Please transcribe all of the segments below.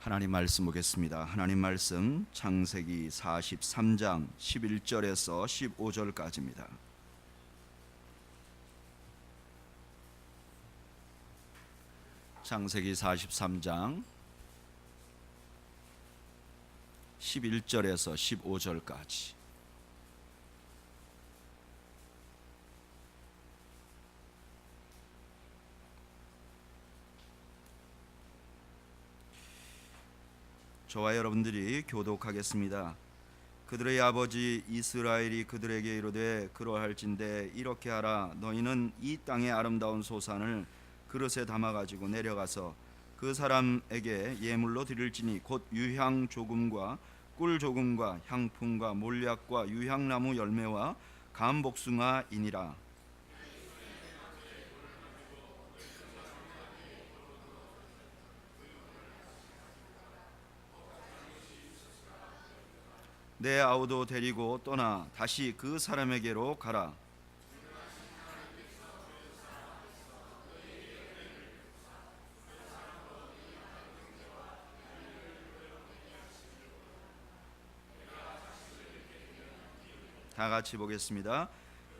하나님 말씀 보겠습니다. 하나님 말씀 창세기 43장 11절에서 15절까지입니다. 창세기 43장 11절에서 15절까지. 저와 여러분들이 교독하겠습니다. 그들의 아버지 이스라엘이 그들에게 이르되 그러할진대 이렇게 하라. 너희는 이 땅의 아름다운 소산을 그릇에 담아 가지고 내려가서 그 사람에게 예물로 드릴지니 곧 유향 조금과 꿀 조금과 향품과 몰약과 유향나무 열매와 감복숭아이니라. 내 아우도 데리고 떠나 다시 그 사람에게로 가라. 다 같이 보겠습니다.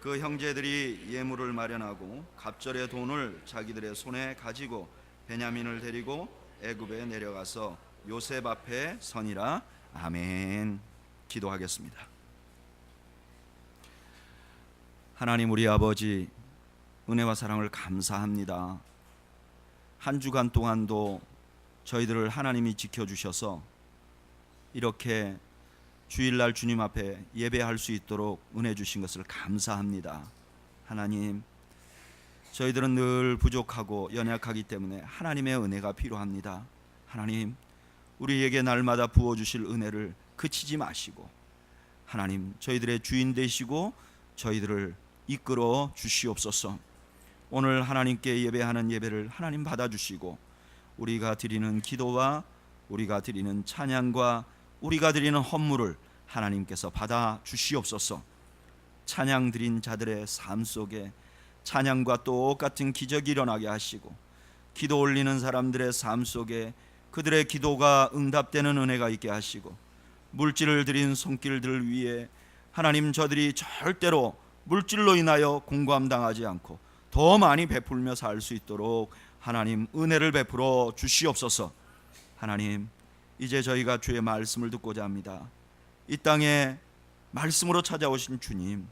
그 형제들이 예물을 마련하고 갑절의 돈을 자기들의 손에 가지고 베냐민을 데리고 애굽에 내려가서 요셉 앞에 서니라. 아멘. 기도하겠습니다. 하나님 우리 아버지, 은혜와 사랑을 감사합니다. 한 주간 동안도 저희들을 하나님이 지켜주셔서 이렇게 주일날 주님 앞에 예배할 수 있도록 은혜 주신 것을 감사합니다. 하나님, 저희들은 늘 부족하고 연약하기 때문에 하나님의 은혜가 필요합니다. 하나님, 우리에게 날마다 부어주실 은혜를 그치지 마시고 하나님, 저희들의 주인 되시고 저희들을 이끌어 주시옵소서. 오늘 하나님께 예배하는 예배를 하나님 받아주시고 우리가 드리는 기도와 우리가 드리는 찬양과 우리가 드리는 헌물을 하나님께서 받아 주시옵소서. 찬양 드린 자들의 삶 속에 찬양과 똑같은 기적이 일어나게 하시고 기도 올리는 사람들의 삶 속에 그들의 기도가 응답되는 은혜가 있게 하시고 물질을 드린 손길들 위에 하나님, 저들이 절대로 물질로 인하여 공감당하지 않고 더 많이 베풀며 살 수 있도록 하나님 은혜를 베풀어 주시옵소서. 하나님, 이제 저희가 주의 말씀을 듣고자 합니다. 이 땅에 말씀으로 찾아오신 주님,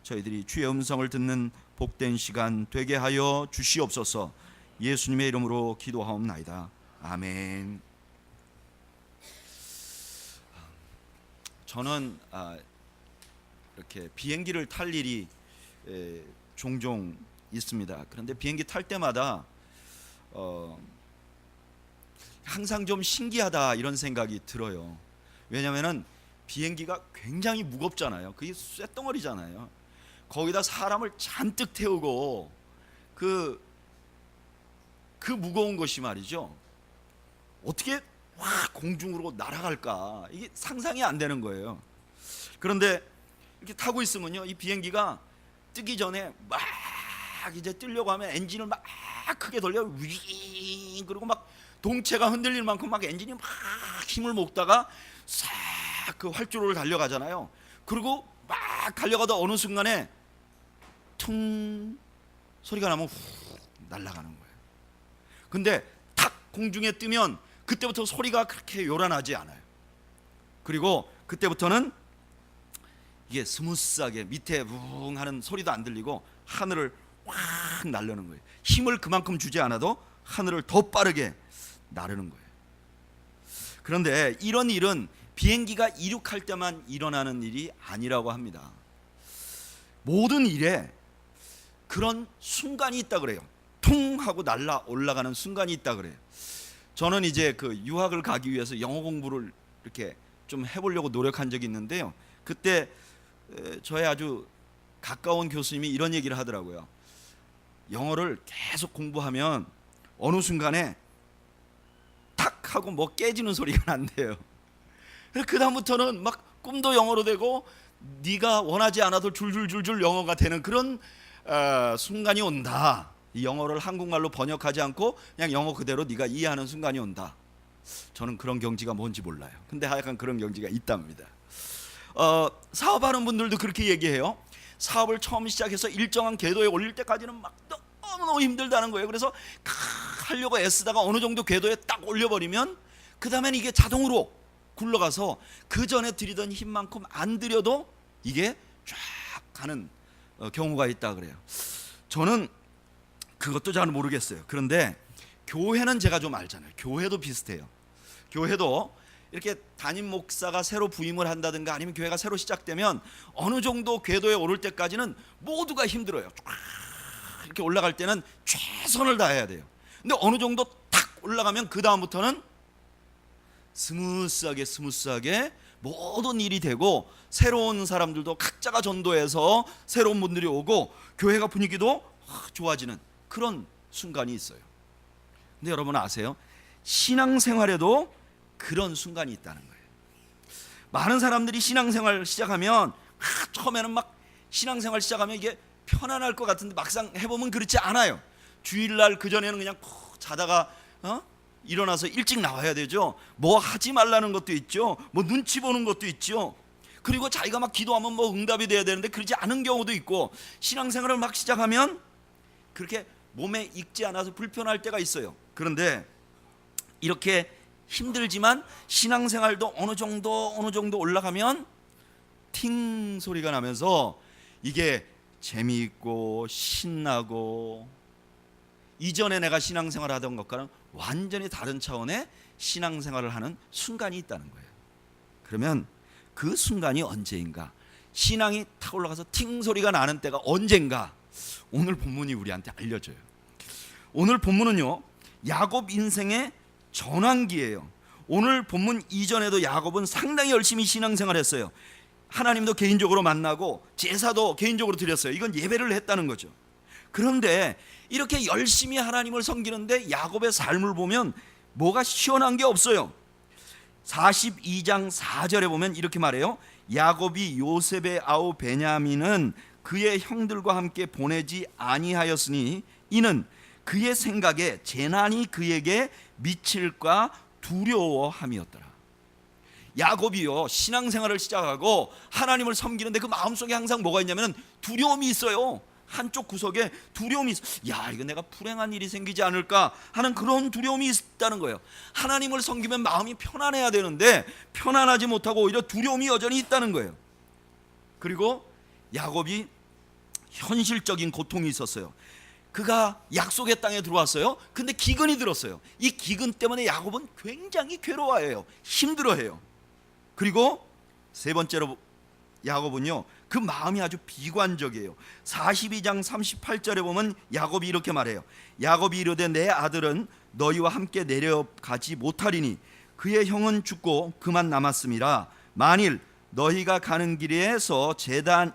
저희들이 주의 음성을 듣는 복된 시간 되게 하여 주시옵소서. 예수님의 이름으로 기도하옵나이다. 아멘. 저는 이렇게 비행기를 탈 일이 종종 있습니다. 그런데 비행기 탈 때마다 항상 좀 신기하다 이런 생각이 들어요. 왜냐하면 비행기가 굉장히 무겁잖아요. 그게 쇳덩어리잖아요. 거기다 사람을 잔뜩 태우고 그 무거운 것이 말이죠, 어떻게 공중으로 날아갈까, 이게 상상이 안 되는 거예요. 그런데 이렇게 타고 있으면요, 이 비행기가 뜨기 전에 막 이제 뜨려고 하면 엔진을 막 크게 돌려 윙, 그리고 막 동체가 흔들릴 만큼 막 엔진이 막 힘을 먹다가 싹 그 활주로를 달려가잖아요. 그리고 막 달려가다 어느 순간에 퉁 소리가 나면 훅 날아가는 거예요. 근데 탁 공중에 뜨면 그때부터 소리가 그렇게 요란하지 않아요. 그리고 그때부터는 이게 스무스하게 밑에 붕 하는 소리도 안 들리고 하늘을 확 날르는 거예요. 힘을 그만큼 주지 않아도 하늘을 더 빠르게 나르는 거예요. 그런데 이런 일은 비행기가 이륙할 때만 일어나는 일이 아니라고 합니다. 모든 일에 그런 순간이 있다 그래요. 퉁 하고 날아 올라가는 순간이 있다 그래요. 저는 이제 그 유학을 가기 위해서 영어 공부를 이렇게 좀 해보려고 노력한 적이 있는데요. 그때 저의 아주 가까운 교수님이 이런 얘기를 하더라고요. 영어를 계속 공부하면 어느 순간에 탁 하고 뭐 깨지는 소리가 난대요. 그 다음부터는 막 꿈도 영어로 되고 네가 원하지 않아도 줄줄줄줄 영어가 되는 그런 순간이 온다. 이 영어를 한국말로 번역하지 않고 그냥 영어 그대로 네가 이해하는 순간이 온다. 저는 그런 경지가 뭔지 몰라요. 근데 하여간 그런 경지가 있답니다. 사업하는 분들도 그렇게 얘기해요. 사업을 처음 시작해서 일정한 궤도에 올릴 때까지는 막 너무너무 힘들다는 거예요. 그래서 하려고 애쓰다가 어느 정도 궤도에 딱 올려버리면 그 다음엔 이게 자동으로 굴러가서 그 전에 들이던 힘만큼 안 들여도 이게 쫙 가는 경우가 있다 그래요. 저는 그것도 잘 모르겠어요. 그런데 교회는 제가 좀 알잖아요. 교회도 비슷해요. 교회도 이렇게 담임 목사가 새로 부임을 한다든가 아니면 교회가 새로 시작되면 어느 정도 궤도에 오를 때까지는 모두가 힘들어요. 쫙 이렇게 올라갈 때는 최선을 다해야 돼요. 근데 어느 정도 탁 올라가면 그 다음부터는 스무스하게 모든 일이 되고 새로운 사람들도 각자가 전도해서 새로운 분들이 오고 교회가 분위기도 좋아지는 그런 순간이 있어요. 근데 여러분 아세요? 신앙생활에도 그런 순간이 있다는 거예요. 많은 사람들이 신앙생활 시작하면 처음에는 막 신앙생활 시작하면 이게 편안할 것 같은데 막상 해보면 그렇지 않아요. 주일날 그전에는 그냥 푹 자다가 일어나서 일찍 나와야 되죠. 뭐 하지 말라는 것도 있죠. 뭐 눈치 보는 것도 있죠. 그리고 자기가 막 기도하면 뭐 응답이 돼야 되는데 그러지 않은 경우도 있고, 신앙생활을 막 시작하면 그렇게 몸에 익지 않아서 불편할 때가 있어요. 그런데 이렇게 힘들지만 신앙생활도 어느 정도 올라가면 팅 소리가 나면서 이게 재미있고 신나고 이전에 내가 신앙생활 하던 것과는 완전히 다른 차원의 신앙생활을 하는 순간이 있다는 거예요. 그러면 그 순간이 언제인가? 신앙이 탁 올라가서 팅 소리가 나는 때가 언젠가? 오늘 본문이 우리한테 알려줘요. 오늘 본문은요, 야곱 인생의 전환기예요. 오늘 본문 이전에도 야곱은 상당히 열심히 신앙생활을 했어요. 하나님도 개인적으로 만나고 제사도 개인적으로 드렸어요. 이건 예배를 했다는 거죠. 그런데 이렇게 열심히 하나님을 섬기는데 야곱의 삶을 보면 뭐가 시원한 게 없어요. 42장 4절에 보면 이렇게 말해요. 야곱이 요셉의 아우 베냐민은 그의 형들과 함께 보내지 아니하였으니 이는 그의 생각에 재난이 그에게 미칠까 두려워함이었더라. 야곱이요, 신앙생활을 시작하고 하나님을 섬기는데 그 마음속에 항상 뭐가 있냐면 두려움이 있어요. 한쪽 구석에 두려움이 있어. 야, 이거 내가 불행한 일이 생기지 않을까 하는 그런 두려움이 있다는 거예요. 하나님을 섬기면 마음이 편안해야 되는데 편안하지 못하고 오히려 두려움이 여전히 있다는 거예요. 그리고 야곱이 현실적인 고통이 있었어요. 그가 약속의 땅에 들어왔어요. 근데 기근이 들었어요. 이 기근 때문에 야곱은 굉장히 괴로워해요. 힘들어해요. 그리고 세 번째로 야곱은요, 그 마음이 아주 비관적이에요. 42장 38절에 보면 야곱이 이렇게 말해요. 야곱이 이르되 내 아들은 너희와 함께 내려가지 못하리니 그의 형은 죽고 그만 남았음이라. 만일 너희가 가는 길에서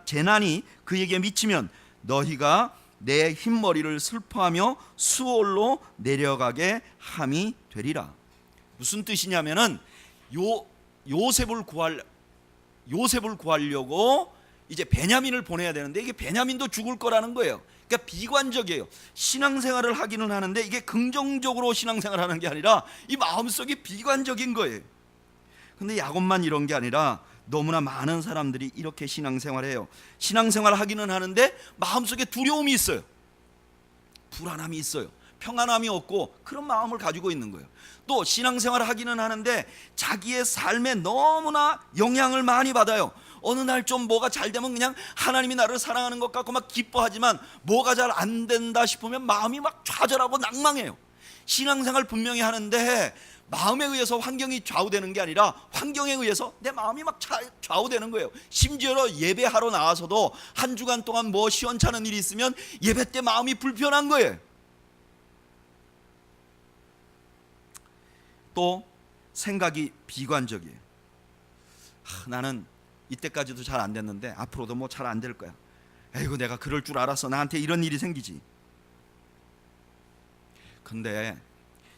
재난이 그에게 미치면 너희가 내 흰머리를 슬퍼하며 수월로 내려가게 함이 되리라. 무슨 뜻이냐면은 요셉을 구하려고 이제 베냐민을 보내야 되는데 이게 베냐민도 죽을 거라는 거예요. 그러니까 비관적이에요. 신앙생활을 하기는 하는데 이게 긍정적으로 신앙생활을 하는 게 아니라 이 마음속이 비관적인 거예요. 근데 야곱만 이런 게 아니라 너무나 많은 사람들이 이렇게 신앙생활해요. 신앙생활 하기는 하는데 마음속에 두려움이 있어요. 불안함이 있어요. 평안함이 없고 그런 마음을 가지고 있는 거예요. 또 신앙생활 하기는 하는데 자기의 삶에 너무나 영향을 많이 받아요. 어느 날 좀 뭐가 잘 되면 그냥 하나님이 나를 사랑하는 것 같고 막 기뻐하지만 뭐가 잘 안 된다 싶으면 마음이 막 좌절하고 낭망해요. 신앙생활 분명히 하는데 마음에 의해서 환경이 좌우되는 게 아니라 환경에 의해서 내 마음이 막 좌우되는 거예요. 심지어 예배하러 나와서도 한 주간 동안 뭐 시원찮은 일이 있으면 예배 때 마음이 불편한 거예요. 또 생각이 비관적이에요. 나는 이때까지도 잘 안 됐는데 앞으로도 뭐 잘 안 될 거야. 에이구, 내가 그럴 줄 알았어. 나한테 이런 일이 생기지. 근데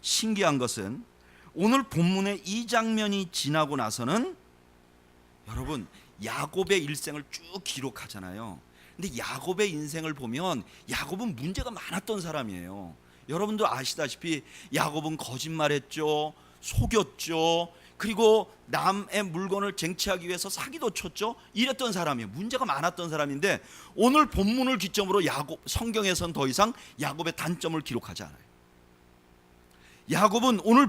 신기한 것은 오늘 본문의 이 장면이 지나고 나서는 여러분 야곱의 일생을 쭉 기록하잖아요. 근데 야곱의 인생을 보면 야곱은 문제가 많았던 사람이에요. 여러분도 아시다시피 야곱은 거짓말했죠. 속였죠. 그리고 남의 물건을 쟁취하기 위해서 사기도 쳤죠. 이랬던 사람이에요. 문제가 많았던 사람인데 오늘 본문을 기점으로 야곱, 성경에선 더 이상 야곱의 단점을 기록하지 않아요. 야곱은 오늘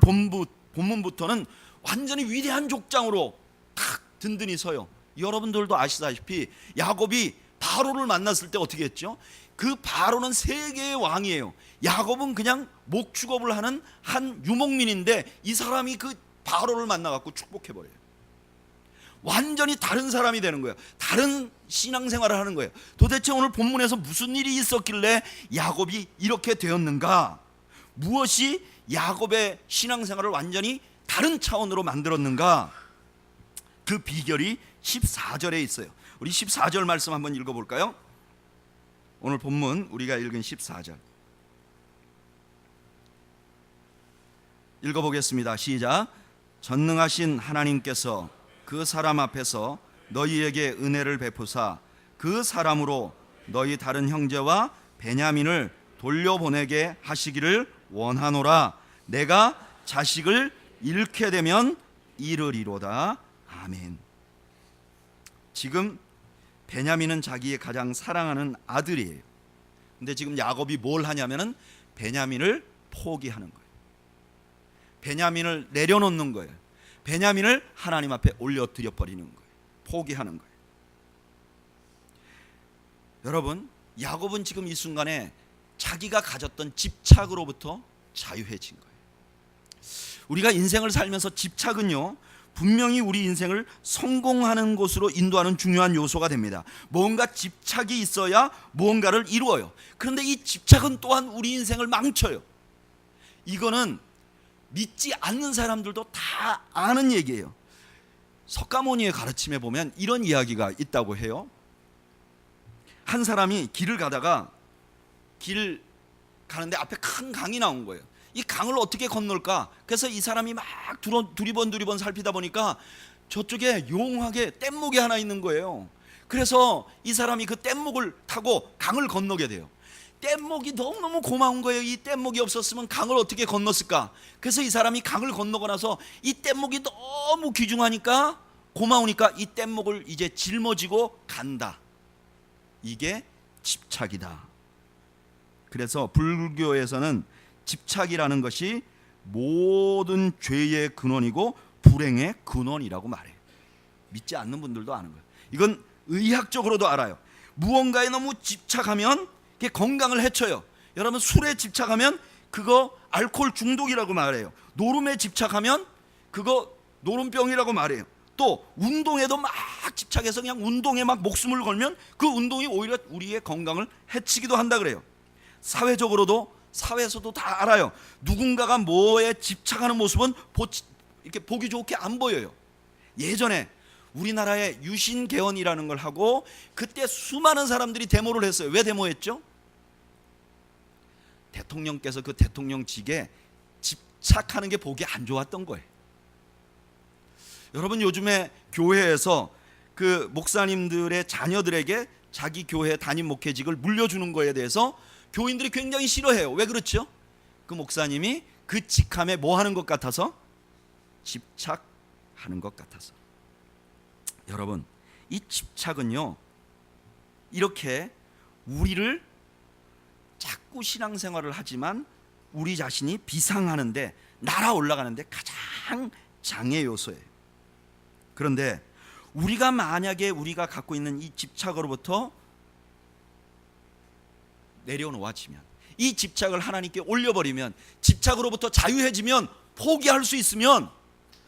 본문부터는 완전히 위대한 족장으로 탁 든든히 서요. 여러분들도 아시다시피 야곱이 바로를 만났을 때 어떻게 했죠? 그 바로는 세계의 왕이에요. 야곱은 그냥 목축업을 하는 한 유목민인데 이 사람이 그 바로를 만나갖고 축복해버려요. 완전히 다른 사람이 되는 거예요. 다른 신앙생활을 하는 거예요. 도대체 오늘 본문에서 무슨 일이 있었길래 야곱이 이렇게 되었는가? 무엇이 야곱의 신앙생활을 완전히 다른 차원으로 만들었는가? 그 비결이 14절에 있어요. 우리 14절 말씀 한번 읽어볼까요? 오늘 본문 우리가 읽은 14절 읽어보겠습니다. 시작. 전능하신 하나님께서 그 사람 앞에서 너희에게 은혜를 베푸사 그 사람으로 너희 다른 형제와 베냐민을 돌려보내게 하시기를 원하노라. 내가 자식을 잃게 되면 이르리로다. 아멘. 지금 베냐민은 자기의 가장 사랑하는 아들이에요. 근데 지금 야곱이 뭘 하냐면은 베냐민을 포기하는 거예요. 베냐민을 내려놓는 거예요. 베냐민을 하나님 앞에 올려드려 버리는 거예요. 포기하는 거예요. 여러분, 야곱은 지금 이 순간에 자기가 가졌던 집착으로부터 자유해진 거예요. 우리가 인생을 살면서 집착은요, 분명히 우리 인생을 성공하는 곳으로 인도하는 중요한 요소가 됩니다. 뭔가 집착이 있어야 무언가를 이루어요. 그런데 이 집착은 또한 우리 인생을 망쳐요. 이거는 믿지 않는 사람들도 다 아는 얘기예요. 석가모니의 가르침에 보면 이런 이야기가 있다고 해요. 한 사람이 길을 가다가 길 가는데 앞에 큰 강이 나온 거예요. 이 강을 어떻게 건널까? 그래서 이 사람이 막 두리번 살피다 보니까 저쪽에 용하게 뗏목이 하나 있는 거예요. 그래서 이 사람이 그 뗏목을 타고 강을 건너게 돼요. 뗏목이 너무너무 고마운 거예요. 이 뗏목이 없었으면 강을 어떻게 건넜을까? 그래서 이 사람이 강을 건너고 나서 이 뗏목이 너무 귀중하니까, 고마우니까 이 뗏목을 이제 짊어지고 간다. 이게 집착이다. 그래서 불교에서는 집착이라는 것이 모든 죄의 근원이고 불행의 근원이라고 말해요. 믿지 않는 분들도 아는 거예요. 이건 의학적으로도 알아요. 무언가에 너무 집착하면 그게 건강을 해쳐요. 여러분, 술에 집착하면 그거 알코올 중독이라고 말해요. 노름에 집착하면 그거 노름병이라고 말해요. 또 운동에도 막 집착해서 그냥 운동에 막 목숨을 걸면 그 운동이 오히려 우리의 건강을 해치기도 한다 그래요. 사회에서도 다 알아요. 누군가가 뭐에 집착하는 모습은 이렇게 보기 좋게 안 보여요. 예전에 우리나라에 유신개헌이라는 걸 하고 그때 수많은 사람들이 데모를 했어요. 왜 데모했죠? 대통령께서 그 대통령직에 집착하는 게 보기 안 좋았던 거예요. 여러분, 요즘에 교회에서 그 목사님들의 자녀들에게 자기 교회 담임 목회직을 물려주는 거에 대해서 교인들이 굉장히 싫어해요. 왜 그렇죠? 그 목사님이 그 직함에 뭐 하는 것 같아서? 집착하는 것 같아서. 여러분, 이 집착은요, 이렇게 우리를 자꾸 신앙생활을 하지만 우리 자신이 비상하는데, 날아 올라가는데 가장 장애 요소예요. 그런데 만약에 우리가 갖고 있는 이 집착으로부터 내려놓아지면, 이 집착을 하나님께 올려버리면, 집착으로부터 자유해지면, 포기할 수 있으면,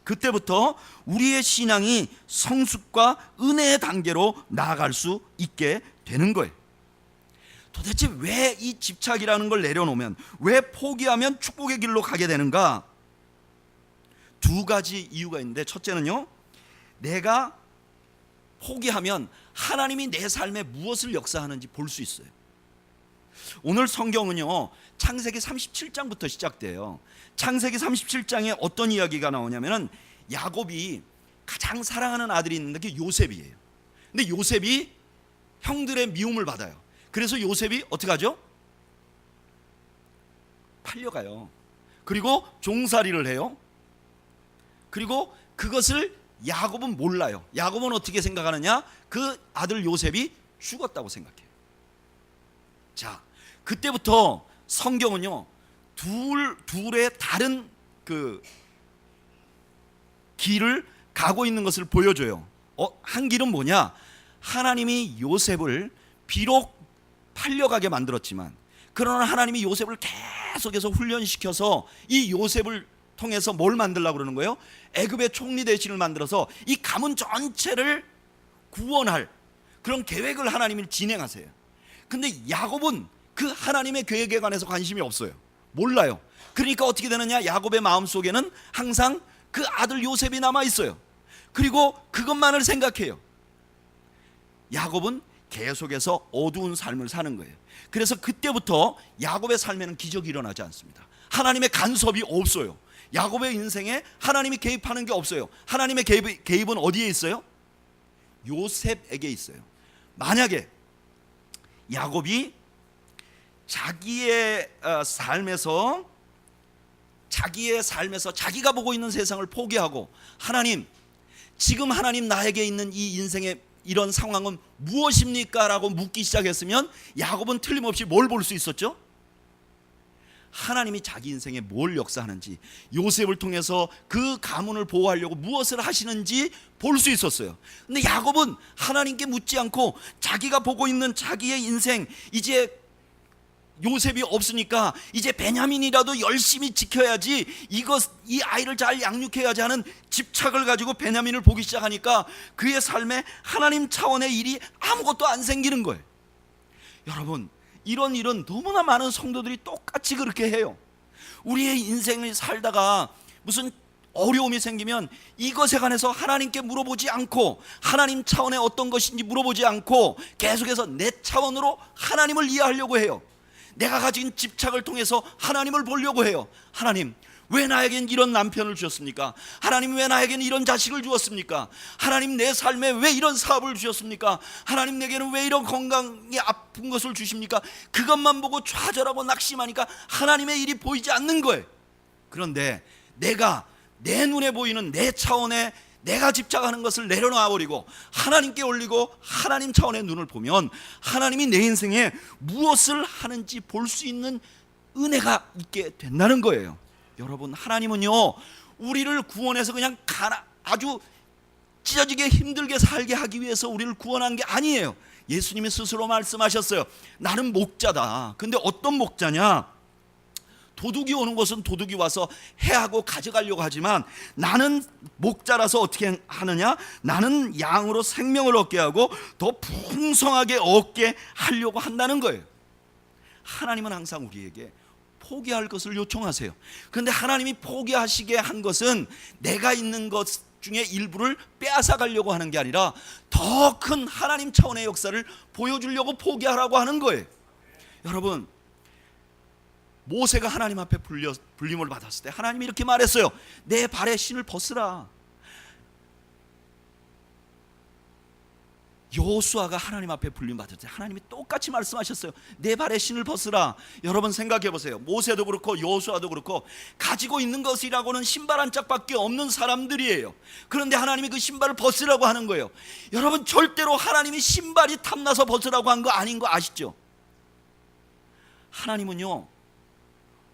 그때부터 우리의 신앙이 성숙과 은혜의 단계로 나아갈 수 있게 되는 거예요. 도대체 왜 이 집착이라는 걸 내려놓으면, 왜 포기하면 축복의 길로 가게 되는가? 두 가지 이유가 있는데, 첫째는요, 내가 포기하면 하나님이 내 삶에 무엇을 역사하는지 볼 수 있어요. 오늘 성경은요, 창세기 37장부터 시작돼요. 창세기 37장에 어떤 이야기가 나오냐면은 야곱이 가장 사랑하는 아들이 있는데 그게 요셉이에요. 근데 요셉이 형들의 미움을 받아요. 그래서 요셉이 어떻게 하죠? 팔려가요. 그리고 종살이를 해요. 그리고 그것을 야곱은 몰라요. 야곱은 어떻게 생각하느냐? 그 아들 요셉이 죽었다고 생각해요. 자, 그때부터 성경은요, 둘의 다른 그 길을 가고 있는 것을 보여줘요. 한 길은 뭐냐? 하나님이 요셉을 비록 팔려가게 만들었지만, 그러나 하나님이 요셉을 계속해서 훈련시켜서 이 요셉을 통해서 뭘 만들려고 그러는 거예요? 애굽의 총리 대신을 만들어서 이 가문 전체를 구원할 그런 계획을 하나님이 진행하세요. 근데 야곱은 그 하나님의 계획에 관해서 관심이 없어요. 몰라요. 그러니까 어떻게 되느냐? 야곱의 마음속에는 항상 그 아들 요셉이 남아 있어요. 그리고 그것만을 생각해요. 야곱은 계속해서 어두운 삶을 사는 거예요. 그래서 그때부터 야곱의 삶에는 기적이 일어나지 않습니다. 하나님의 간섭이 없어요. 야곱의 인생에 하나님이 개입하는 게 없어요. 하나님의 개입은 어디에 있어요? 요셉에게 있어요. 만약에 야곱이 자기의 삶에서 자기가 보고 있는 세상을 포기하고, 하나님, 지금 하나님 나에게 있는 이 인생의 이런 상황은 무엇입니까? 라고 묻기 시작했으면 야곱은 틀림없이 뭘 볼 수 있었죠? 하나님이 자기 인생에 뭘 역사하는지, 요셉을 통해서 그 가문을 보호하려고 무엇을 하시는지 볼 수 있었어요. 근데 야곱은 하나님께 묻지 않고 자기가 보고 있는 자기의 인생, 이제 요셉이 없으니까 이제 베냐민이라도 열심히 지켜야지, 이 아이를 잘 양육해야지 하는 집착을 가지고 베냐민을 보기 시작하니까 그의 삶에 하나님 차원의 일이 아무것도 안 생기는 거예요. 여러분, 이런 일은 너무나 많은 성도들이 똑같이 그렇게 해요. 우리의 인생을 살다가 무슨 어려움이 생기면 이것에 관해서 하나님께 물어보지 않고, 하나님 차원의 어떤 것인지 물어보지 않고 계속해서 내 차원으로 하나님을 이해하려고 해요. 내가 가진 집착을 통해서 하나님을 보려고 해요. 하나님, 왜 나에겐 이런 남편을 주셨습니까? 하나님, 왜 나에겐 이런 자식을 주었습니까? 하나님, 내 삶에 왜 이런 사업을 주셨습니까? 하나님, 내게는 왜 이런 건강이 아픈 것을 주십니까? 그것만 보고 좌절하고 낙심하니까 하나님의 일이 보이지 않는 거예요. 그런데 내가 내 눈에 보이는 내 차원의 내가 집착하는 것을 내려놔버리고 하나님께 올리고 하나님 차원의 눈을 보면 하나님이 내 인생에 무엇을 하는지 볼 수 있는 은혜가 있게 된다는 거예요. 여러분, 하나님은요, 우리를 구원해서 그냥 아주 찢어지게 힘들게 살게 하기 위해서 우리를 구원한 게 아니에요. 예수님이 스스로 말씀하셨어요. 나는 목자다. 근데 어떤 목자냐? 도둑이 오는 것은 도둑이 와서 해하고 가져가려고 하지만 나는 목자라서 어떻게 하느냐? 나는 양으로 생명을 얻게 하고 더 풍성하게 얻게 하려고 한다는 거예요. 하나님은 항상 우리에게 포기할 것을 요청하세요. 그런데 하나님이 포기하시게 한 것은 내가 있는 것 중에 일부를 빼앗아 가려고 하는 게 아니라 더 큰 하나님 차원의 역사를 보여주려고 포기하라고 하는 거예요. 여러분, 모세가 하나님 앞에 불림을 받았을 때 하나님이 이렇게 말했어요. 내 발에 신을 벗으라. 여호수아가 하나님 앞에 불림 받을 때 하나님이 똑같이 말씀하셨어요. 내 발에 신을 벗으라. 여러분 생각해 보세요. 모세도 그렇고 여호수아도 그렇고 가지고 있는 것이라고는 신발 한 짝밖에 없는 사람들이에요. 그런데 하나님이 그 신발을 벗으라고 하는 거예요. 여러분, 절대로 하나님이 신발이 탐나서 벗으라고 한 거 아닌 거 아시죠? 하나님은요,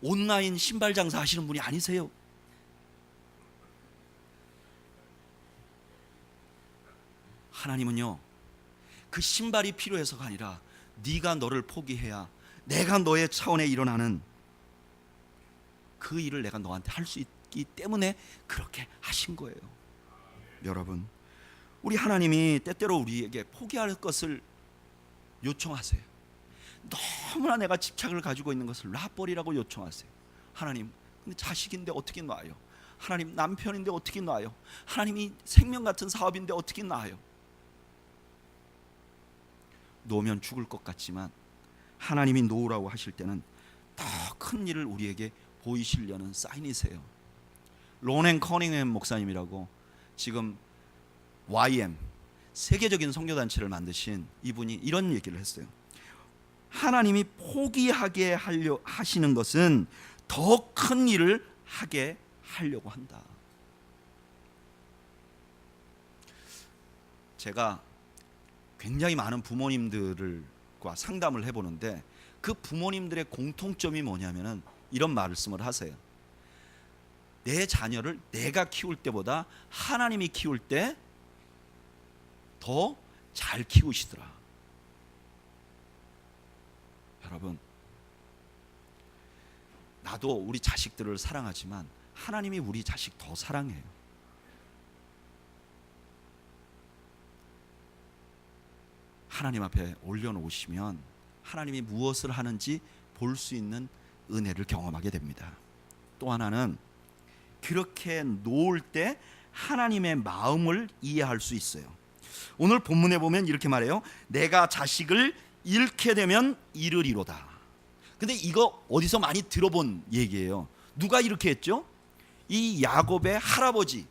온라인 신발 장사 하시는 분이 아니세요. 하나님은요, 그 신발이 필요해서가 아니라 네가 너를 포기해야 내가 너의 차원에 일어나는 그 일을 내가 너한테 할 수 있기 때문에 그렇게 하신 거예요. 여러분, 우리 하나님이 때때로 우리에게 포기할 것을 요청하세요. 너무나 내가 집착을 가지고 있는 것을 놔버리라고 요청하세요. 하나님, 근데 자식인데 어떻게 놔요? 하나님, 남편인데 어떻게 놔요? 하나님이 생명 같은 사업인데 어떻게 놔요? 놓으면 죽을 것 같지만 하나님이 놓으라고 하실 때는 더 큰 일을 우리에게 보이시려는 사인이세요. 로넨 커닝햄 목사님이라고 지금 YM 세계적인 선교단체를 만드신 이분이 이런 얘기를 했어요. 하나님이 포기하게 하시는 것은 더 큰 일을 하게 하려고 한다. 제가 굉장히 많은 부모님들과 상담을 해보는데 그 부모님들의 공통점이 뭐냐면은 이런 말씀을 하세요. 내 자녀를 내가 키울 때보다 하나님이 키울 때 더 잘 키우시더라. 여러분, 나도 우리 자식들을 사랑하지만 하나님이 우리 자식 더 사랑해요. 하나님 앞에 올려놓으시면 하나님이 무엇을 하는지 볼 수 있는 은혜를 경험하게 됩니다. 또 하나는 그렇게 놓을 때 하나님의 마음을 이해할 수 있어요. 오늘 본문에 보면 이렇게 말해요. 내가 자식을 잃게 되면 잃으리로다. 근데 이거 어디서 많이 들어본 얘기예요. 누가 이렇게 했죠? 이 야곱의 할아버지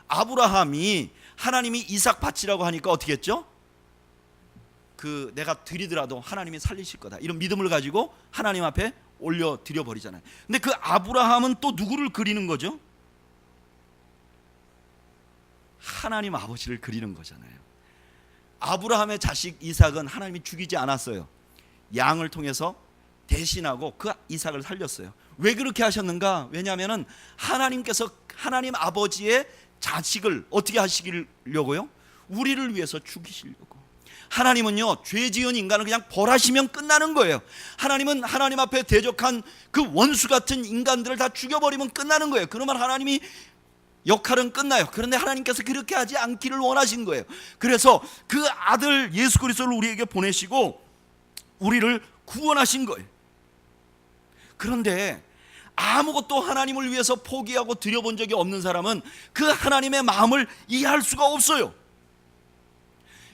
아브라함이 하나님이 이삭 바치라고 하니까 어떻게 했죠? 내가 드리더라도 하나님이 살리실 거다, 이런 믿음을 가지고 하나님 앞에 올려 드려 버리잖아요. 근데 그 아브라함은 또 누구를 그리는 거죠? 하나님 아버지를 그리는 거잖아요. 아브라함의 자식 이삭은 하나님이 죽이지 않았어요. 양을 통해서 대신하고 그 이삭을 살렸어요. 왜 그렇게 하셨는가? 왜냐하면 하나님께서 하나님 아버지의 자식을 어떻게 하시려고요? 우리를 위해서 죽이시려고. 하나님은요, 죄 지은 인간을 그냥 벌하시면 끝나는 거예요. 하나님은 하나님 앞에 대적한 그 원수 같은 인간들을 다 죽여버리면 끝나는 거예요. 그러면 하나님이 역할은 끝나요. 그런데 하나님께서 그렇게 하지 않기를 원하신 거예요. 그래서 그 아들 예수 그리스도를 우리에게 보내시고 우리를 구원하신 거예요. 그런데 아무것도 하나님을 위해서 포기하고 드려본 적이 없는 사람은 그 하나님의 마음을 이해할 수가 없어요.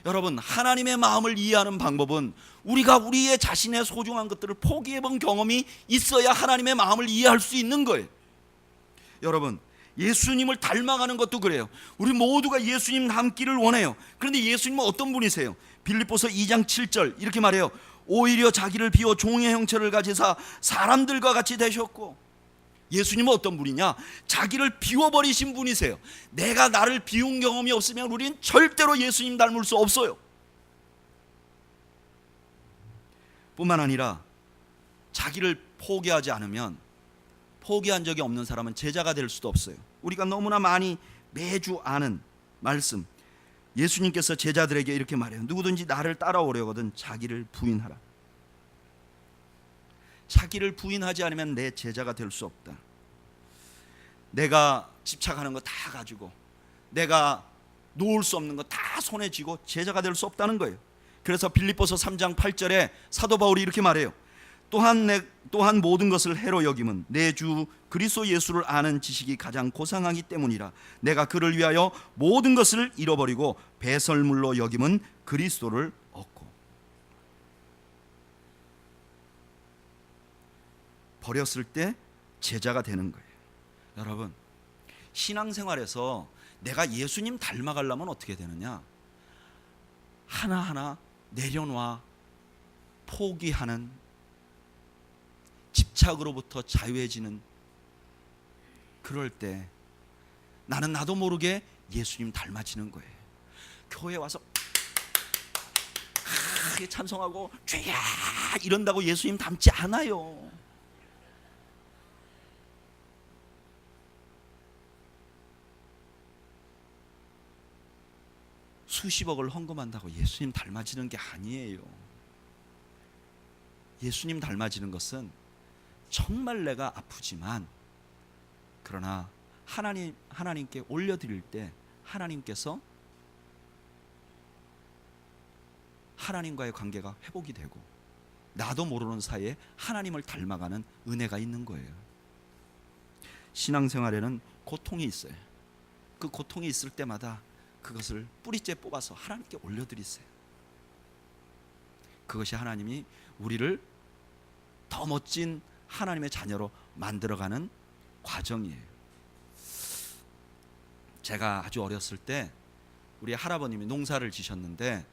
여러분, 하나님의 마음을 이해하는 방법은 우리가 우리의 자신의 소중한 것들을 포기해본 경험이 있어야 하나님의 마음을 이해할 수 있는 거예요. 여러분, 예수님을 닮아가는 것도 그래요. 우리 모두가 예수님 닮기를 원해요. 그런데 예수님은 어떤 분이세요? 빌립보서 2장 7절 이렇게 말해요. 오히려 자기를 비워 종의 형체를 가지사 사람들과 같이 되셨고. 예수님은 어떤 분이냐? 자기를 비워버리신 분이세요. 내가 나를 비운 경험이 없으면 우리는 절대로 예수님 닮을 수 없어요. 뿐만 아니라 자기를 포기하지 않으면, 포기한 적이 없는 사람은 제자가 될 수도 없어요. 우리가 너무나 많이 매주 아는 말씀, 예수님께서 제자들에게 이렇게 말해요. 누구든지 나를 따라오려거든 자기를 부인하라. 자기를 부인하지 않으면 내 제자가 될 수 없다. 내가 집착하는 거 다 가지고, 내가 놓을 수 없는 거 다 손에 쥐고 제자가 될 수 없다는 거예요. 그래서 빌립보서 3장 8절에 사도 바울이 이렇게 말해요. 또한 모든 것을 해로 여김은 내 주 그리스도 예수를 아는 지식이 가장 고상하기 때문이라. 내가 그를 위하여 모든 것을 잃어버리고 배설물로 여김은 그리스도를 얻고. 버렸을 때 제자가 되는 거예요. 여러분, 신앙생활에서 내가 예수님 닮아가려면 어떻게 되느냐? 하나하나 내려놔 포기하는, 집착으로부터 자유해지는, 그럴 때 나는 나도 모르게 예수님 닮아지는 거예요. 교회 와서 찬송하고 주야 이런다고 예수님 닮지 않아요. 수십억을 헌금한다고 예수님 닮아지는 게 아니에요. 예수님 닮아지는 것은 정말 내가 아프지만, 그러나 하나님께 올려드릴 때 하나님께서 하나님과의 관계가 회복이 되고 나도 모르는 사이에 하나님을 닮아가는 은혜가 있는 거예요. 신앙생활에는 고통이 있어요. 그 고통이 있을 때마다 그것을 뿌리째 뽑아서 하나님께 올려드리세요. 그것이 하나님이 우리를 더 멋진 하나님의 자녀로 만들어가는 과정이에요. 제가 아주 어렸을 때 우리 할아버님이 농사를 지셨는데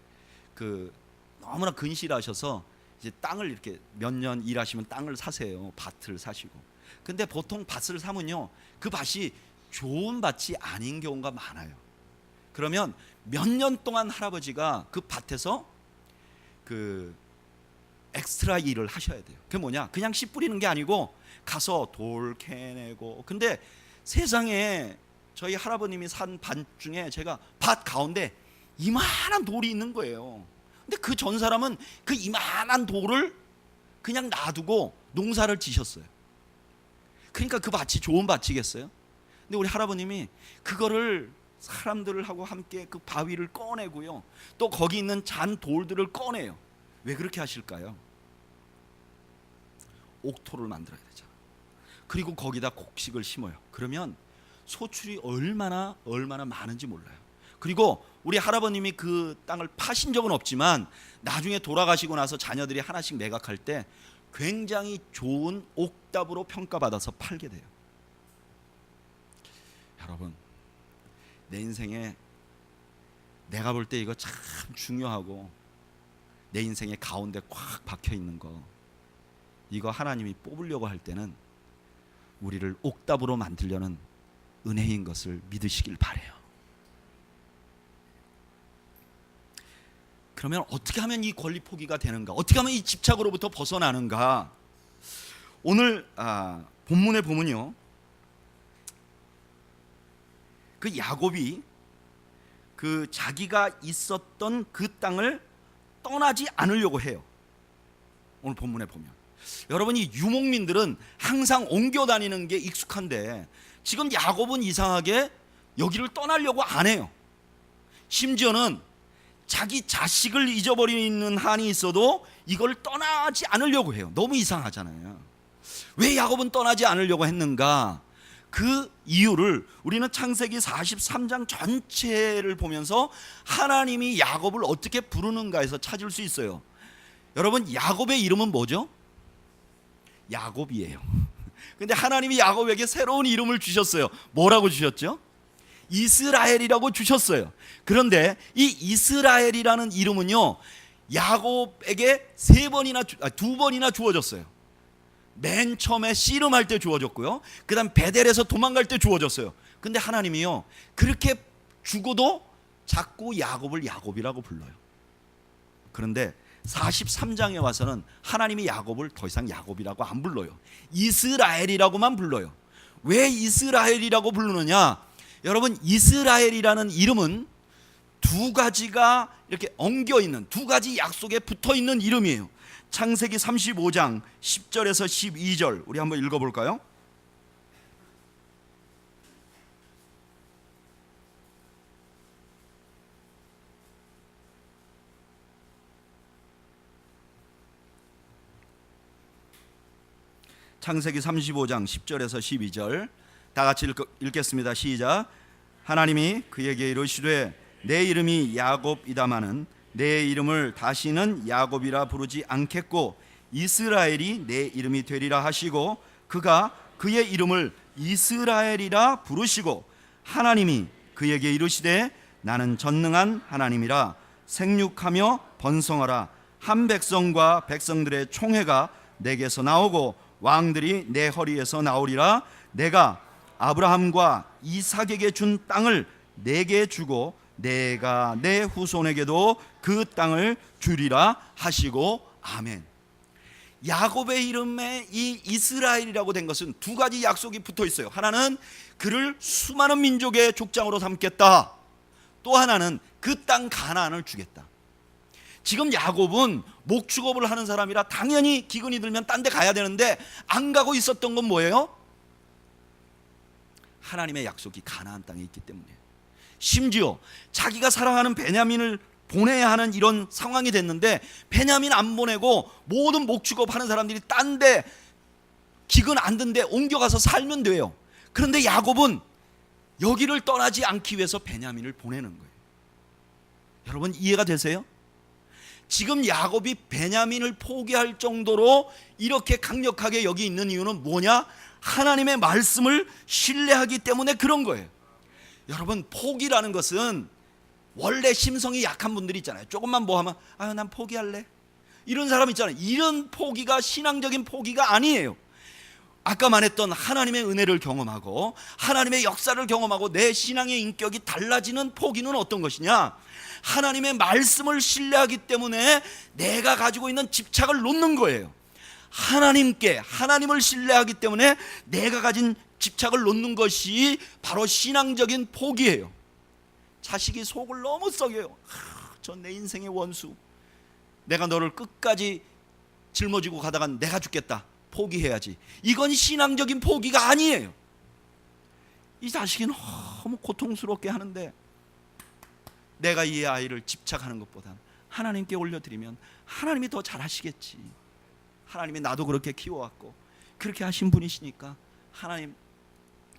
너무나 근실하셔서 이제 땅을 이렇게 몇 년 일하시면 땅을 사세요. 밭을 사시고. 근데 보통 밭을 사면요, 그 밭이 좋은 밭이 아닌 경우가 많아요. 그러면 몇 년 동안 할아버지가 그 밭에서 그 엑스트라 일을 하셔야 돼요. 그게 뭐냐? 그냥 씨 뿌리는 게 아니고 가서 돌 캐내고. 근데 세상에 저희 할아버님이 산 밭 중에 제가 밭 가운데 이만한 돌이 있는 거예요. 근데 그 전 사람은 그 이만한 돌을 그냥 놔두고 농사를 지셨어요. 그러니까 그 밭이 좋은 밭이겠어요? 근데 우리 할아버님이 그거를 사람들하고 함께 그 바위를 꺼내고요, 또 거기 있는 잔 돌들을 꺼내요. 왜 그렇게 하실까요? 옥토를 만들어야 되잖아. 그리고 거기다 곡식을 심어요. 그러면 소출이 얼마나 많은지 몰라요. 그리고 우리 할아버님이 그 땅을 파신 적은 없지만 나중에 돌아가시고 나서 자녀들이 하나씩 매각할 때 굉장히 좋은 옥답으로 평가받아서 팔게 돼요. 여러분, 내 인생에 내가 볼 때 이거 참 중요하고 내 인생의 가운데 꽉 박혀 있는 거, 이거 하나님이 뽑으려고 할 때는 우리를 옥답으로 만들려는 은혜인 것을 믿으시길 바래요. 그러면 어떻게 하면 이 권리 포기가 되는가? 어떻게 하면 이 집착으로부터 벗어나는가? 오늘 본문에 보면요, 그 야곱이 그 자기가 있었던 그 땅을 떠나지 않으려고 해요. 오늘 본문에 보면 여러분이 유목민들은 항상 옮겨 다니는 게 익숙한데 지금 야곱은 이상하게 여기를 떠나려고 안 해요. 심지어는 자기 자식을 잊어버리는 한이 있어도 이걸 떠나지 않으려고 해요. 너무 이상하잖아요. 왜 야곱은 떠나지 않으려고 했는가? 그 이유를 우리는 창세기 43장 전체를 보면서 하나님이 야곱을 어떻게 부르는가에서 찾을 수 있어요. 여러분, 야곱의 이름은 뭐죠? 야곱이에요. 근데 하나님이 야곱에게 새로운 이름을 주셨어요. 뭐라고 주셨죠? 이스라엘이라고 주셨어요. 그런데 이 이스라엘이라는 이름은요, 야곱에게 두 번이나 주어졌어요. 맨 처음에 씨름할 때 주어졌고요, 그 다음 베델에서 도망갈 때 주어졌어요. 근데 하나님이요, 그렇게 주고도 자꾸 야곱을 야곱이라고 불러요. 그런데 43장에 와서는 하나님이 야곱을 더 이상 야곱이라고 안 불러요. 이스라엘이라고만 불러요. 왜 이스라엘이라고 부르느냐? 여러분, 이스라엘이라는 이름은 두 가지가 이렇게 엉겨 있는, 두 가지 약속에 붙어 있는 이름이에요. 창세기 35장 10절에서 12절 우리 한번 읽어볼까요? 창세기 35장 10절에서 12절 다 같이 읽겠습니다. 시작. 하나님이 그에게 이르시되 내 이름이 야곱이다마는 내 이름을 다시는 야곱이라 부르지 않겠고 이스라엘이 내 이름이 되리라 하시고 그가 그의 이름을 이스라엘이라 부르시고 하나님이 그에게 이르시되 나는 전능한 하나님이라 생육하며 번성하라 한 백성과 백성들의 총회가 내게서 나오고 왕들이 내 허리에서 나오리라 내가 아브라함과 이삭에게 준 땅을 내게 주고 내가 내 후손에게도 그 땅을 주리라 하시고 아멘. 야곱의 이름에 이 이스라엘이라고 된 것은 두 가지 약속이 붙어 있어요. 하나는 그를 수많은 민족의 족장으로 삼겠다. 또 하나는 그 땅 가나안을 주겠다. 지금 야곱은 목축업을 하는 사람이라 당연히 기근이 들면 딴 데 가야 되는데 안 가고 있었던 건 뭐예요? 하나님의 약속이 가나안 땅에 있기 때문에. 심지어 자기가 사랑하는 베냐민을 보내야 하는 이런 상황이 됐는데 베냐민 안 보내고 모든 목축업 하는 사람들이 딴 데 기근 안 든 데 옮겨가서 살면 돼요. 그런데 야곱은 여기를 떠나지 않기 위해서 베냐민을 보내는 거예요. 여러분, 이해가 되세요? 지금 야곱이 베냐민을 포기할 정도로 이렇게 강력하게 여기 있는 이유는 뭐냐? 하나님의 말씀을 신뢰하기 때문에 그런 거예요. 여러분, 포기라는 것은 원래 심성이 약한 분들이 있잖아요. 조금만 뭐 하면 난 포기할래, 이런 사람 있잖아요. 이런 포기가 신앙적인 포기가 아니에요. 아까 말했던 하나님의 은혜를 경험하고 하나님의 역사를 경험하고 내 신앙의 인격이 달라지는 포기는 어떤 것이냐? 하나님의 말씀을 신뢰하기 때문에 내가 가지고 있는 집착을 놓는 거예요. 하나님을 신뢰하기 때문에 내가 가진 집착을 놓는 것이 바로 신앙적인 포기예요. 자식이 속을 너무 썩여요. 저 내 인생의 원수, 내가 너를 끝까지 짊어지고 가다간 내가 죽겠다, 포기해야지. 이건 신앙적인 포기가 아니에요. 이 자식이 너무 고통스럽게 하는데 내가 이 아이를 집착하는 것보다 하나님께 올려드리면 하나님이 더 잘하시겠지. 하나님이 나도 그렇게 키워왔고 그렇게 하신 분이시니까 하나님,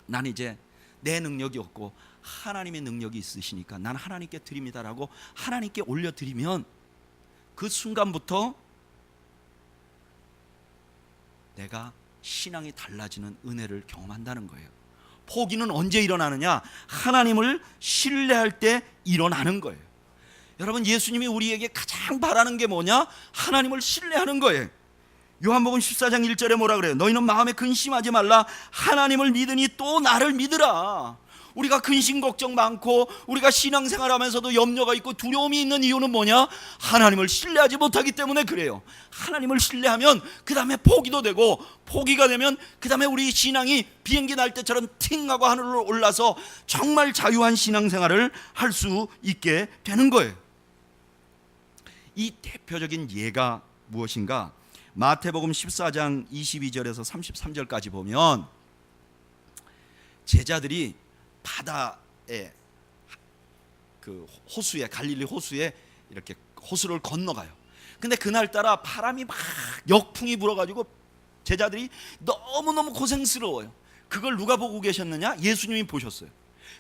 난 이제 내 능력이 없고 하나님의 능력이 있으시니까 난 하나님께 드립니다라고 하나님께 올려드리면 그 순간부터 내가 신앙이 달라지는 은혜를 경험한다는 거예요. 포기는 언제 일어나느냐? 하나님을 신뢰할 때 일어나는 거예요. 여러분, 예수님이 우리에게 가장 바라는 게 뭐냐? 하나님을 신뢰하는 거예요. 요한복음 14장 1절에 뭐라 그래요? 너희는 마음에 근심하지 말라. 하나님을 믿으니 또 나를 믿으라. 우리가 근심 걱정 많고 우리가 신앙생활하면서도 염려가 있고 두려움이 있는 이유는 뭐냐? 하나님을 신뢰하지 못하기 때문에 그래요. 하나님을 신뢰하면 그 다음에 포기도 되고, 포기가 되면 그 다음에 우리 신앙이 비행기 날 때처럼 팅 하고 하늘로 올라서 정말 자유한 신앙생활을 할 수 있게 되는 거예요. 이 대표적인 예가 무엇인가? 마태복음 14장 22절에서 33절까지 보면 제자들이 바다에, 그 호수에, 갈릴리 호수에 이렇게 호수를 건너가요. 근데 그날따라 바람이 막 역풍이 불어가지고 제자들이 너무너무 고생스러워요. 그걸 누가 보고 계셨느냐? 예수님이 보셨어요.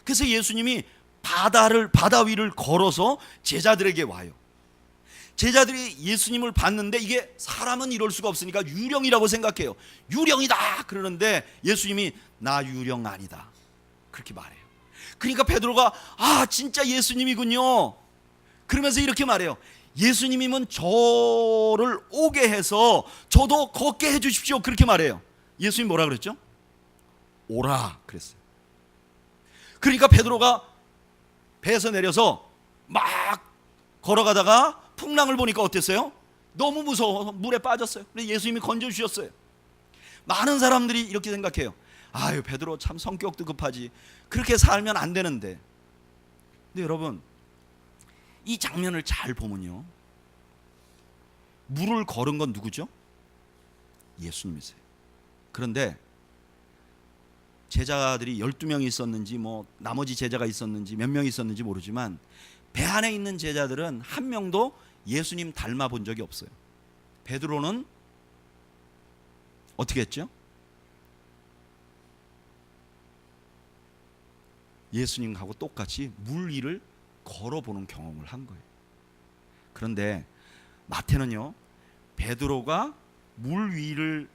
그래서 예수님이 바다 위를 걸어서 제자들에게 와요. 제자들이 예수님을 봤는데 이게 사람은 이럴 수가 없으니까 유령이라고 생각해요. 유령이다 그러는데 예수님이 나 유령 아니다 그렇게 말해요. 그러니까 베드로가 진짜 예수님이군요 그러면서 이렇게 말해요. 예수님이면 저를 오게 해서 저도 걷게 해 주십시오 그렇게 말해요. 예수님 뭐라 그랬죠? 오라 그랬어요. 그러니까 베드로가 배에서 내려서 막 걸어가다가 풍랑을 보니까 어땠어요? 너무 무서워서 물에 빠졌어요. 그래서 예수님이 건져주셨어요. 많은 사람들이 이렇게 생각해요. 아유, 베드로 참 성격도 급하지, 그렇게 살면 안 되는데. 근데 여러분, 이 장면을 잘 보면요, 물을 걸은 건 누구죠? 예수님이세요. 그런데 제자들이 12명이 있었는지 나머지 제자가 있었는지 몇 명이 있었는지 모르지만 배 안에 있는 제자들은 한 명도 예수님 닮아 본 적이 없어요. 베드로는 어떻게 했죠? 예수님하고 똑같이 물 위를 걸어보는 경험을 한 거예요. 그런데 마태는요, 베드로가 물 위를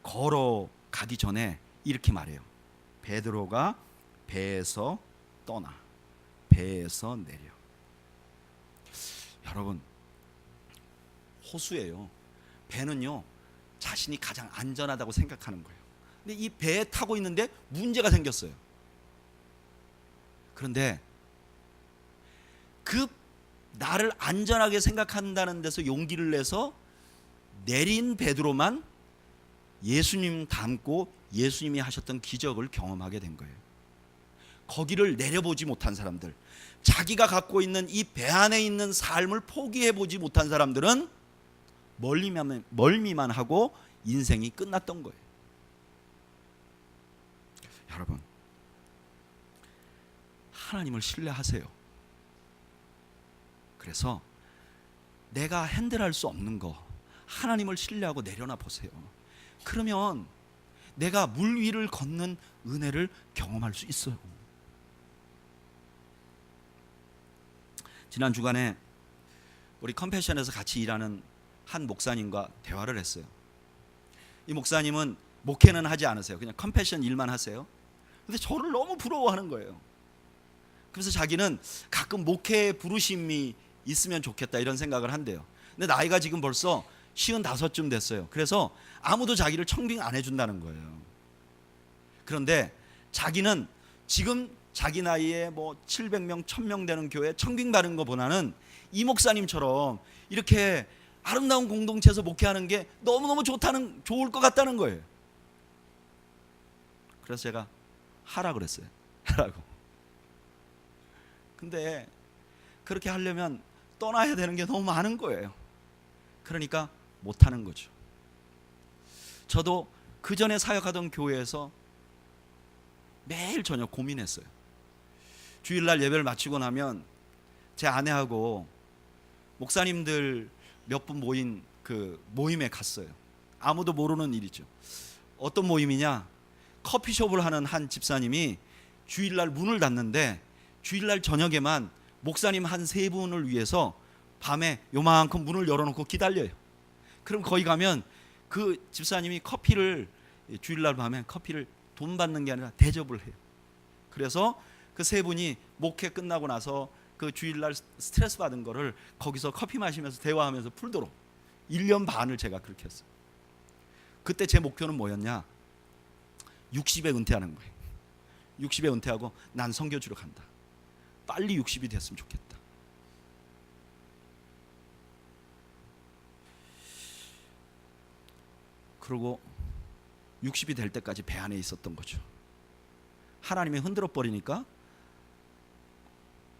걸어가기 전에 이렇게 말해요. 베드로가 배에서 떠나 배에서 내려. 여러분, 호수예요. 배는요, 자신이 가장 안전하다고 생각하는 거예요. 근데 이 배에 타고 있는데 문제가 생겼어요. 그런데 그 나를 안전하게 생각한다는 데서 용기를 내서 내린 베드로만 예수님 닮고 예수님이 하셨던 기적을 경험하게 된 거예요. 거기를 내려보지 못한 사람들, 자기가 갖고 있는 이 배 안에 있는 삶을 포기해보지 못한 사람들은 멀미만 하고 인생이 끝났던 거예요. 여러분, 하나님을 신뢰하세요. 그래서 내가 핸들할 수 없는 거 하나님을 신뢰하고 내려놔 보세요. 그러면 내가 물 위를 걷는 은혜를 경험할 수 있어요. 지난 주간에 우리 컴패션에서 같이 일하는 한 목사님과 대화를 했어요. 이 목사님은 목회는 하지 않으세요. 그냥 컴패션 일만 하세요. 근데 저를 너무 부러워하는 거예요. 그래서 자기는 가끔 목회 부르심이 있으면 좋겠다 이런 생각을 한대요. 근데 나이가 지금 벌써 55쯤 됐어요. 그래서 아무도 자기를 청빙 안 해준다는 거예요. 그런데 자기는 지금 자기 나이에 뭐 700명, 1000명 되는 교회 청빙 받은 것보다는 이 목사님처럼 이렇게 아름다운 공동체에서 목회하는 게 너무너무 좋을 것 같다는 거예요. 그래서 제가 하라 그랬어요. 하라고. 근데 그렇게 하려면 떠나야 되는 게 너무 많은 거예요. 그러니까 못하는 거죠. 저도 그 전에 사역하던 교회에서 매일 저녁 고민했어요. 주일날 예배를 마치고 나면 제 아내하고 목사님들 몇 분 모인 그 모임에 갔어요. 아무도 모르는 일이죠. 어떤 모임이냐? 커피숍을 하는 한 집사님이 주일날 문을 닫는데 주일날 저녁에만 목사님 한 3분을 위해서 밤에 요만큼 문을 열어놓고 기다려요. 그럼 거기 가면 그 집사님이 커피를 주일날 밤에 커피를 돈 받는 게 아니라 대접을 해요. 그래서 그 3분이 목회 끝나고 나서 그 주일날 스트레스 받은 거를 거기서 커피 마시면서 대화하면서 풀도록 1년 반을 제가 그렇게 했어요. 그때 제 목표는 뭐였냐? 60에 은퇴하는 거예요. 60에 은퇴하고 난 선교주로 간다. 빨리 60이 됐으면 좋겠다. 그리고 60이 될 때까지 배 안에 있었던 거죠. 하나님이 흔들어 버리니까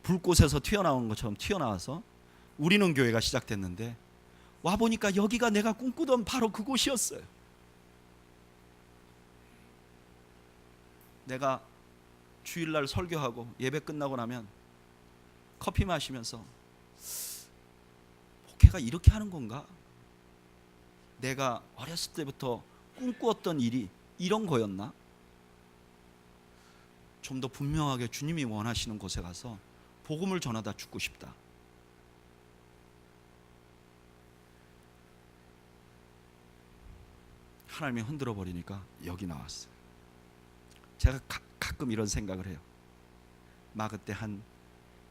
불꽃에서 튀어나온 것처럼 튀어나와서 우리는 교회가 시작됐는데 와보니까 여기가 내가 꿈꾸던 바로 그곳이었어요. 내가 주일날 설교하고 예배 끝나고 나면 커피 마시면서 목회가 이렇게 하는 건가? 내가 어렸을 때부터 꿈꾸었던 일이 이런 거였나? 좀 더 분명하게 주님이 원하시는 곳에 가서 복음을 전하다 죽고 싶다. 하나님이 흔들어 버리니까 여기 나왔어요. 제가 가끔 이런 생각을 해요. 막 그때 한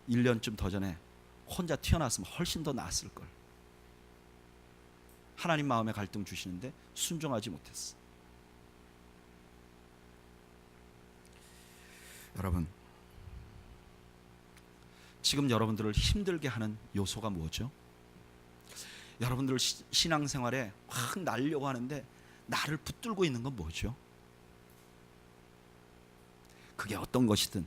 1년쯤 더 전에 혼자 튀어나왔으면 훨씬 더 나았을 걸. 하나님 마음에 갈등 주시는데 순종하지 못했어. 여러분, 지금 여러분들을 힘들게 하는 요소가 뭐죠? 여러분들 신앙생활에 확 날려고 하는데 나를 붙들고 있는 건 뭐죠? 그게 어떤 것이든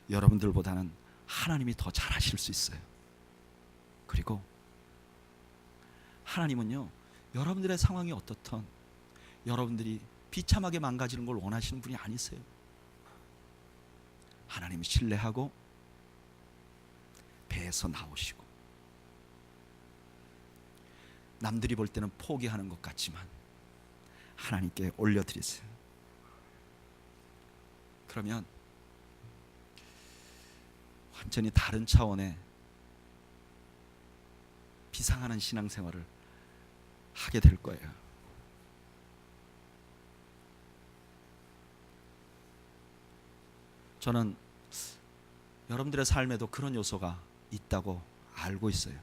여러분들보다는 하나님이 더 잘하실 수 있어요. 그리고 하나님은요, 여러분들의 상황이 어떻든 여러분들이 비참하게 망가지는 걸 원하시는 분이 아니세요. 하나님 신뢰하고 배에서 나오시고, 남들이 볼 때는 포기하는 것 같지만 하나님께 올려드리세요. 그러면 완전히 다른 차원의 비상하는 신앙생활을 하게 될 거예요. 저는 여러분들의 삶에도 그런 요소가 있다고 알고 있어요.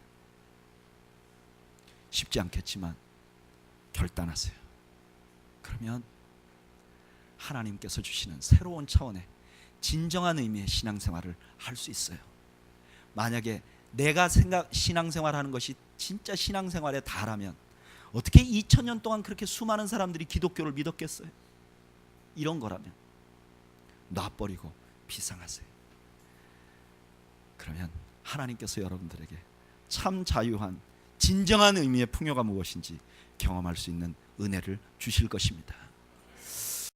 쉽지 않겠지만 결단하세요. 그러면 하나님께서 주시는 새로운 차원의 진정한 의미의 신앙생활을 할 수 있어요. 만약에 내가 신앙생활하는 것이 진짜 신앙생활에 달하면 어떻게 2000년 동안 그렇게 수많은 사람들이 기독교를 믿었겠어요? 이런 거라면 놔버리고 비상하세요. 그러면 하나님께서 여러분들에게 참 자유한 진정한 의미의 풍요가 무엇인지 경험할 수 있는 은혜를 주실 것입니다.